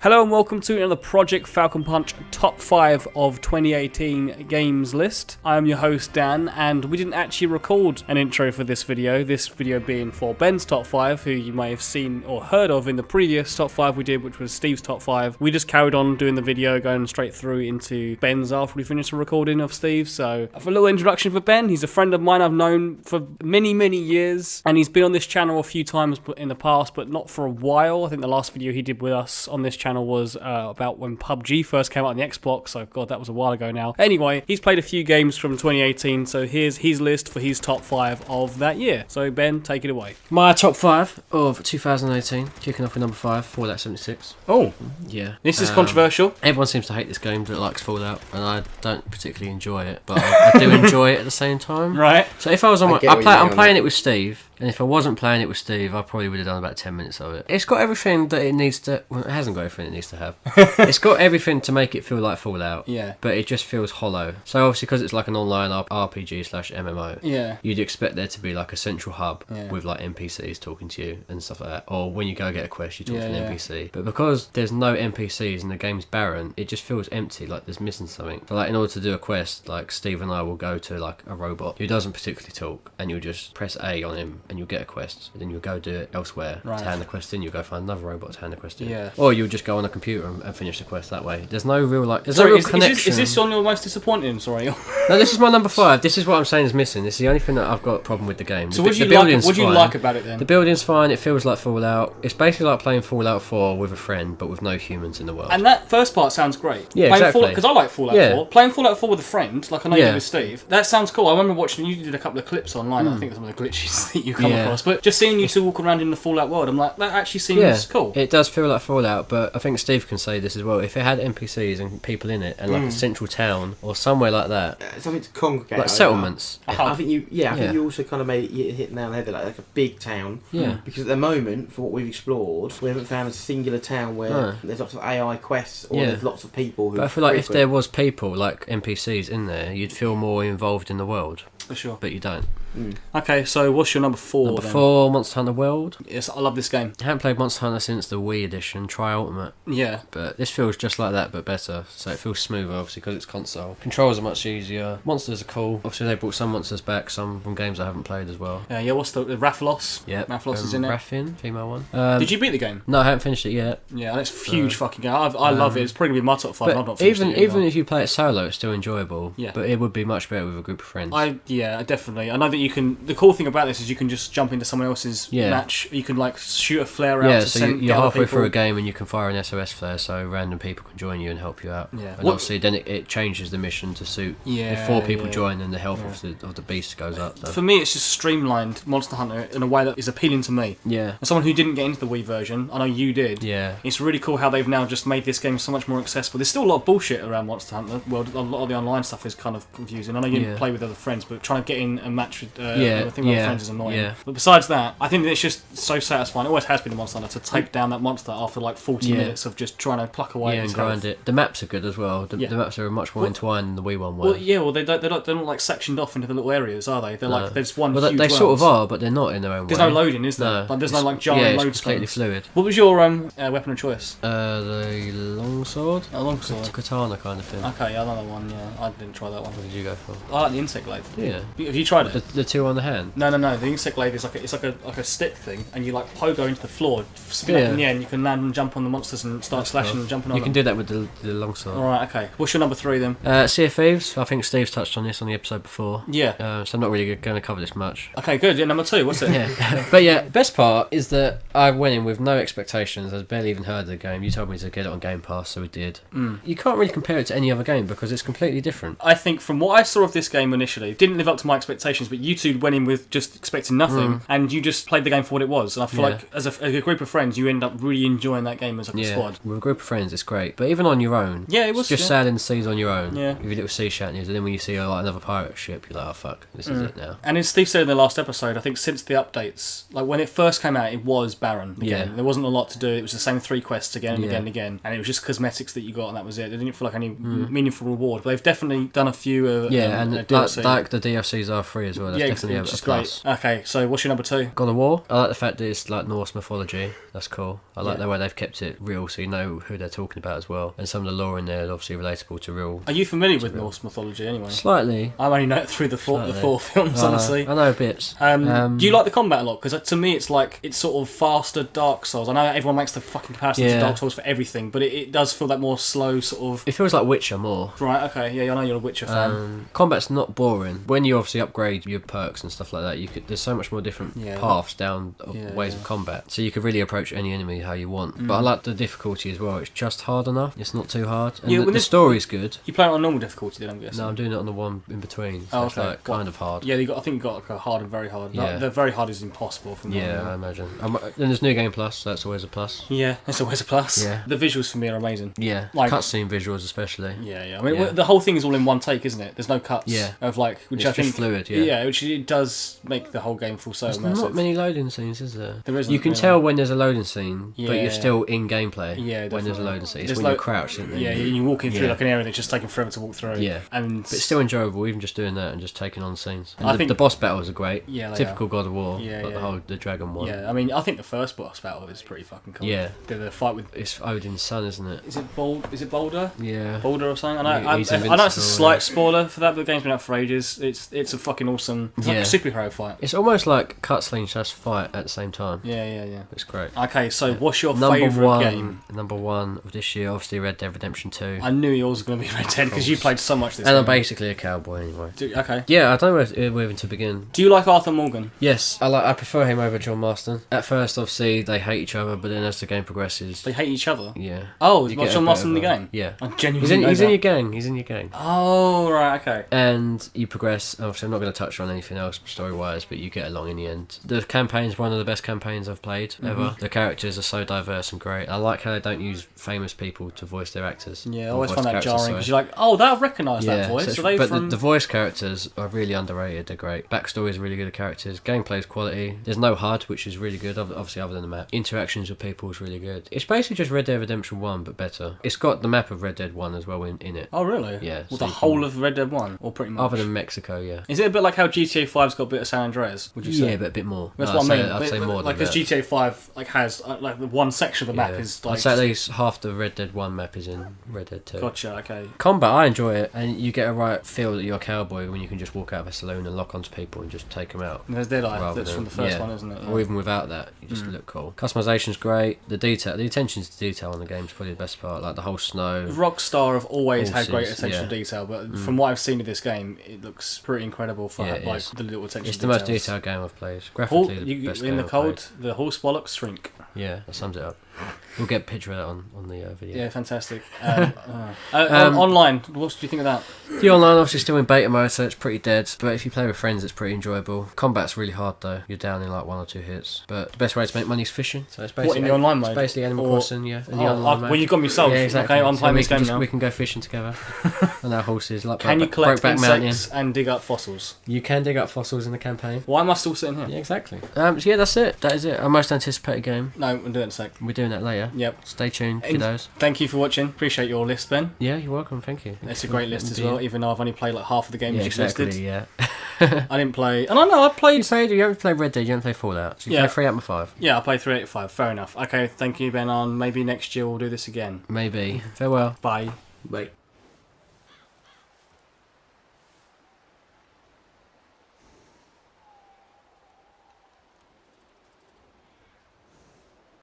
Hello and welcome to another Project Falcon Punch Top 5 of 2018 games list. I am your host Dan, and we didn't actually record an intro for this video being for Ben's Top 5, who you may have seen or heard of in the previous Top 5 we did, which was Steve's Top 5. We just carried on doing the video, going straight through into Ben's after we finished the recording of Steve. So, for a little introduction for Ben, he's a friend of mine I've known for many years, and he's been on this channel a few times in the past, but not for a while. I think the last video he did with us on this channel was about when PUBG first came out on the Xbox, so god, that was a while ago now. Anyway, he's played a few games from 2018, so here's his list for his top 5 of that year. So Ben, take it away. My top 5 of 2018, kicking off with number 5, Fallout 76. Oh, yeah. This is controversial. Everyone seems to hate this game that likes Fallout, and I don't particularly enjoy it, but I do enjoy it at the same time. Right. So if I was on I'm playing it with Steve, and if I wasn't playing it with Steve, I probably would have done about 10 minutes of it. It's got everything that it needs to... Well, it hasn't got everything it needs to have. It's got everything to make it feel like Fallout. Yeah. But it just feels hollow. So obviously, because it's like an online RPG/MMO, Yeah. you'd expect there to be like a central hub Yeah. with like NPCs talking to you and stuff like that. Or when you go get a quest, you talk to an Yeah. NPC. But because there's no NPCs and the game's barren, it just feels empty, like there's missing something. So like in order to do a quest, like Steve and I will go to like a robot who doesn't particularly talk, and you'll just press A on him and you'll get a quest. And then you'll go do it elsewhere to hand the quest in. You'll go find another robot to hand the quest in. Yeah. Or you'll just go on a computer and finish the quest that way. There's no real connection. Is this on your most disappointing? Sorry. No, this is my number 5. This is what I'm saying is missing. This is the only thing that I've got a problem with the game. So what do you like about it then? The building's fine. It feels like Fallout. It's basically like playing Fallout 4 with a friend, but with no humans in the world. And that first part sounds great. Yeah, exactly. Because I like Fallout 4. Playing Fallout 4 with a friend, like I know you did with Steve, that sounds cool. I remember watching, you did a couple of clips online, I think some of the glitches that you come across, but just seeing you two walk around in the Fallout world, I'm like, that actually seems cool. It does feel like Fallout, but I think Steve can say this as well. If it had NPCs and people in it, and like a central town or somewhere like that, something to congregate, like settlements. I think you also kind of made it hit the nail on the head, like a big town. Yeah. Because at the moment, for what we've explored, we haven't found a singular town where there's lots of AI quests or there's lots of people who. But I feel like if there was people like NPCs in there, you'd feel more involved in the world. For sure. But you don't. Okay, so what's your number 4? Number 4, Monster Hunter World. Yes, I love this game. I haven't played Monster Hunter since the Wii edition, Try Ultimate. Yeah. But this feels just like that, but better. So it feels smoother, obviously, because it's console. Controls are much easier. Monsters are cool. Obviously, they brought some monsters back, some from games I haven't played as well. Yeah, what's the Rathalos? Yeah. Rathalos is in it. Raffin, female one. Did you beat the game? No, I haven't finished it yet. Yeah, that's a huge fucking game. I love it. It's probably going to be my top 5. I've not finished even it yet, even if you play it solo, it's still enjoyable. Yeah. But it would be much better with a group of friends. Definitely. I know that you can. The cool thing about this is you can just jump into someone else's match. You can like shoot a flare out. You're halfway through a game and you can fire an SOS flare, so random people can join you and help you out. Yeah. And obviously, then it changes the mission to suit. If 4 people join, then the health of the beast goes up. So. For me, it's just streamlined Monster Hunter in a way that is appealing to me. Yeah. As someone who didn't get into the Wii version, I know you did. Yeah. It's really cool how they've now just made this game so much more accessible. There's still a lot of bullshit around Monster Hunter. Well, a lot of the online stuff is kind of confusing. I know you didn't play with other friends, but trying to get in a match with friends is annoying. Yeah. But besides that, I think it's just so satisfying. It always has been in Monster Hunter to take down that monster after like 40 minutes of just trying to pluck away and grind it. The maps are good as well. The maps are much more entwined than the Wii one were. Well, they're not like sectioned off into the little areas, are they? They're like there's one. Well, they sort of are, but they're not in their own way. There's no loading, is there? No. Like, there's no like giant load it's completely fluid. What was your weapon of choice? The longsword. A longsword. Katana kind of thing. Okay, another one. Yeah, I didn't try that one. What did you go for? I like the insect glaive. Yeah. Have you tried it? The 2 on the hand. No. The insect glaive is like a stick thing, and you like pogo into the floor, spin up in the end. You can land and jump on the monsters and start slashing and jumping on them. You can do that with the longsword. All right. Okay. What's your number 3 then? Sea of Thieves. I think Steve's touched on this on the episode before. Yeah. So I'm not really going to cover this much. Okay. Good. Yeah. Number 2. What's it? Yeah. But yeah, best part is that I went in with no expectations. I'd barely even heard of the game. You told me to get it on Game Pass, so we did. You can't really compare it to any other game because it's completely different. I think from what I saw of this game initially, it didn't live up to my expectations, but you two went in with just expecting nothing, and you just played the game for what it was. And I feel like as a group of friends, you end up really enjoying that game as a squad. With a group of friends, it's great. But even on your own, it was just sailing the seas on your own. Yeah. With your little sea shanties, and then when you see another pirate ship, you're like, oh fuck, this is it now. And as Steve said in the last episode, I think since the updates, like when it first came out, it was barren again. Yeah. There wasn't a lot to do. It was the same 3 quests again and Yeah. again and again, and it was just cosmetics that you got, and that was it. It didn't feel like any meaningful reward. But they've definitely done a few. And DLC. like the DLCs are free as well. That's definitely which a is plus. great. Okay, so what's your number 2? God of War. I like the fact that it's like Norse mythology. That's cool. I like Yeah. the way they've kept it real, so you know who they're talking about as well. And some of the lore in there is obviously relatable to real. Are you familiar with Norse mythology anyway? Slightly. I'm only know it through the four films, honestly. I know bits. Do you like the combat a lot? Because to me, it's like it's sort of faster Dark Souls. I know everyone makes the fucking comparison to Dark Souls for everything, but it does feel that more slow sort of. It feels like Witcher more. Right. Okay. Yeah. I know you're a Witcher fan. Combat's not boring. When you obviously upgrade your perks and stuff like that, there's so much more different paths down ways of combat. So you could really approach any enemy how you want. But I like the difficulty as well. It's just hard enough. It's not too hard. And the story's good. You play it on normal difficulty, then I'm guessing. No, I'm doing it on the one in between. So it's like kind of hard. Yeah, I think you got like a hard and very hard. Yeah. The very hard is impossible from I imagine. Then there's New Game Plus, so that's always a plus. Yeah, it's always a plus. Yeah. The visuals for me are amazing. Yeah, like cutscene visuals especially. Yeah. I mean, the whole thing is all in one take, isn't it? There's no cuts. Yeah. Of like, which it's I think just fluid. Yeah, which it does make the whole game feel so There's immersive. not many loading scenes, is there? There isn't. You can tell when there's a loading scene, but Yeah. you're still in gameplay. Yeah, when there's a definitely. loading scene, it's There's when you're crouched, isn't it? Yeah, you're walking through like an area that's just taking forever to walk through. Yeah. And But it's still enjoyable, even just doing that and just taking on scenes. And I think the boss battles are great. Yeah, they Typical God of War. Yeah, like yeah. the dragon one. Yeah, I mean, I think the first boss battle is pretty fucking cool. Yeah. The fight with. It's Odin's son, isn't it? Is it Boulder? Yeah. Boulder or something? I know. He's I know it's a invincible, slight spoiler for that, but the game's been out for ages. It's a fucking awesome. It's like a Yeah. superhero fight. It's almost like cutscene/fight at the same time. Yeah. It's great. Okay, so what's your favourite game? Number one of this year, obviously Red Dead Redemption 2. I knew yours was going to be Red Dead because you played so much this And I'm game. basically a cowboy anyway. Okay. Yeah, I don't know where even to begin. Do you like Arthur Morgan? Yes, I prefer him over John Marston. At first, obviously, they hate each other, but then as the game progresses... They hate each other? Yeah. Oh, is You get John a bit Marston in of the a- game? Yeah. I genuinely He's in your gang. He's in your gang. Oh, right, okay. And you progress. Obviously, I'm not going to touch on anything else story-wise, but you get along in the end. The campaign's one of the best campaigns I've played ever. The characters are so diverse and great. I like how they don't use famous people to voice their actors. Yeah, I Or always voice find that characters, jarring sorry. because you're like, oh, I recognise that voice. so Are they but from... the voice characters are really underrated. They're great. Backstory is really good. The characters, gameplay's quality. There's no HUD, which is really good. Obviously, other than the map, interactions with people is really good. It's basically just Red Dead Redemption 1, but better. It's got the map of Red Dead 1 as well in it. Oh, really? Yeah. Well, so the you whole can- of Red Dead 1, or pretty much? Other than Mexico, yeah. Is it a bit like how GTA 5's got a bit of San Andreas, would you say? Yeah, but a bit more. That's No, what I mean. I'd say more like, than because that. GTA 5 like has like the one section of the map Yeah. is like. I'd say at least half the Red Dead 1 map is in Red Dead 2. Gotcha. Okay. Combat, I enjoy it, and you get a right feel that you're a cowboy when you can just walk out of a saloon and lock onto people and just take them out. And there's Deadeye. Rather That's than- from the first yeah. one, isn't it? Yeah. Or even without that, you just look cool. Customization's great. The attention to detail on the game is probably the best part. Like the whole snow. Rockstar have always had great Horses, attention to detail, but from what I've seen of this game, it looks pretty incredible for Yeah, it like is. the little attention It's to the most details. detailed game I've played. Graphically, the best in game the I've cold, played. the horse bollocks shrink. Yeah, that sums it up. We'll get a picture of that on the video. Yeah, fantastic. Online, what do you think of that? The online obviously still in beta mode, so it's pretty dead. But if you play with friends, it's pretty enjoyable. Combat's really hard though. You're down in like 1 or 2 hits. But the best way to make money is fishing. So it's basically What, in the online it's mode? basically Animal Or- Crossing, yeah. In the online mode. Well, you've got me sold. Yeah, exactly. Okay, I'm So playing we this can game just- now. We can go fishing together on our horses. Like Can you collect Brokeback Mountain. insects and dig up fossils? You can dig up fossils in the campaign. Why am I still sitting here? Yeah, exactly. So yeah, that's it. That is it. Our most anticipated game. No, we'll do it in a sec. We're doing that later. Yep. Stay tuned, And- kiddos. Thank you for watching. Appreciate your list, Ben. Yeah, you're welcome. Thank you. It's a great list as well, even though I've only played like half of the games Yeah, you've exactly. listed. Yeah. I didn't play... And I know, I played... You haven't played Red Dead, you haven't played Fallout. So you Yeah. play 3 out of 5. Yeah, I played 385. Fair enough. Okay, thank you, Ben. On maybe next year we'll do this again. Maybe. Farewell. Bye. Right.